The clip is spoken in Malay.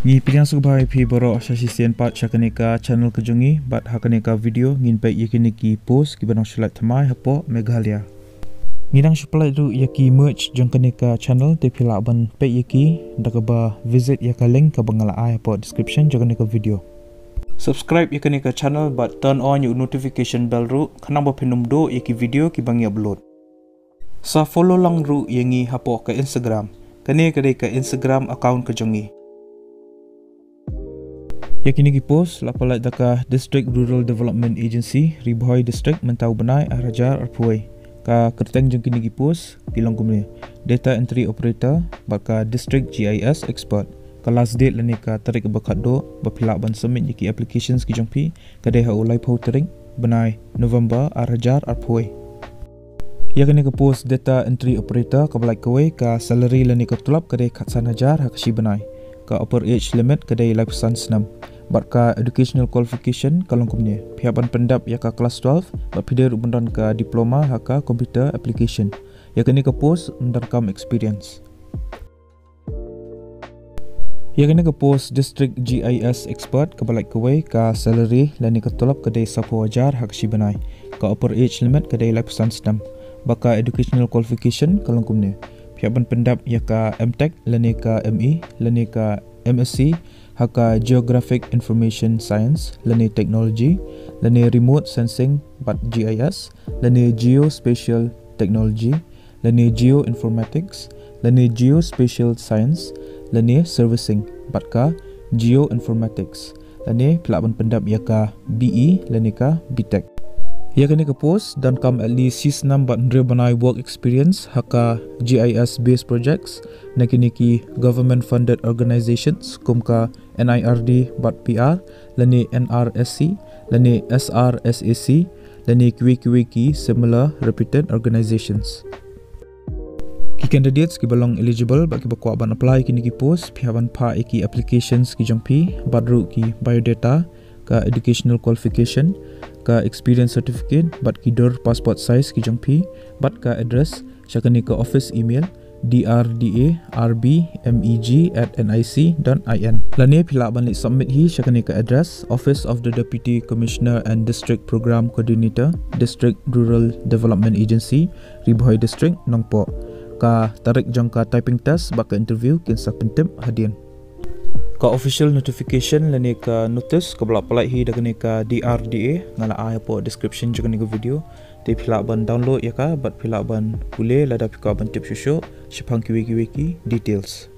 Ngi pilihan subai pi borok sasi sian pat syakaneka channel kejungi bat hakaneka video ngin pek yakiniki post ki banang shulat thamai hapo Meghalaya. Ngidang shupalai ru yaki merch jangkaneka channel te pila ban pek yaki dakaba visit yaka link ka bangala ai hapo description jangkaneka video. Subscribe yakaneka channel but turn on your notification bell ru kanang ba pinum do yaki video ki bangi upload. Sa follow lang ru yangi hapo ka Instagram. Kane kadai ka Instagram account kejungi. Yakini ki post lapalai daka District Rural Development Agency Ribohoi District Mentau Benai Arajar Arpuai ka kerteng jengkini ki post pilang kumne data entry operator baka District GIS expert ka last date lani ka tarik bakat do bapila ban submit yaki applications ki jongpi kadai ha ulai pau tarik Benai November Arajar Arpuai. Yakini ki post data entry operator ka balai kawai ka salary lani ka tulap kadai khatsan hajar ha kashi Benai ka upper age limit kadai lifespan senam barka educational qualification kalong kumne pihaban pendap yaka kelas 12 bapide rubendan ka diploma haka computer application yakini ka post mendarkam experience yakini ka post district GIS expert ka balai kawai ka salary lani ka tolap kadai 10 wajar hak si Benai ka upper age limit kadai lifespan senam baka educational qualification kalong kumne pihaban pendap yaka MTech lani ka ME lani ka MSc haka Geographic Information Science lani Technology lani Remote Sensing but GIS lani Geospatial Technology lani Geoinformatics lani Geospatial Science lani Servicing but ka Geoinformatics lani pelaban pendap yaka BE lani ka BTech. Yakini ka post dan kam at least 6 but Benai work experience haka GIS based projects nakini ki government funded organizations kumka NIRD but PR lani NRSC lani SRSAC lani QA ki similar reputed organizations. Ki candidates ki balong eligible bagi bakwa ban apply kini ki post pihaban pa iki applications ki jongpi badru ki biodata ka educational qualification ka experience certificate bat ki dor passport size ki jongpi bat ka address syakani ka office email drdarbmeg@nic.in lani pila ban li submit hi syakani ka address office of the deputy commissioner and district program coordinator district rural development agency Ribohoi district Nongpo ka tarik jangka typing test baka interview kinsa pentip hadian ka official notification lani ka notice ka balak palai hi dagani ka DRDA ngala ai po description jagani ka video te phila ban download ya ka bat phila ban pule lada phika ban tip shusho shipang kiwi details.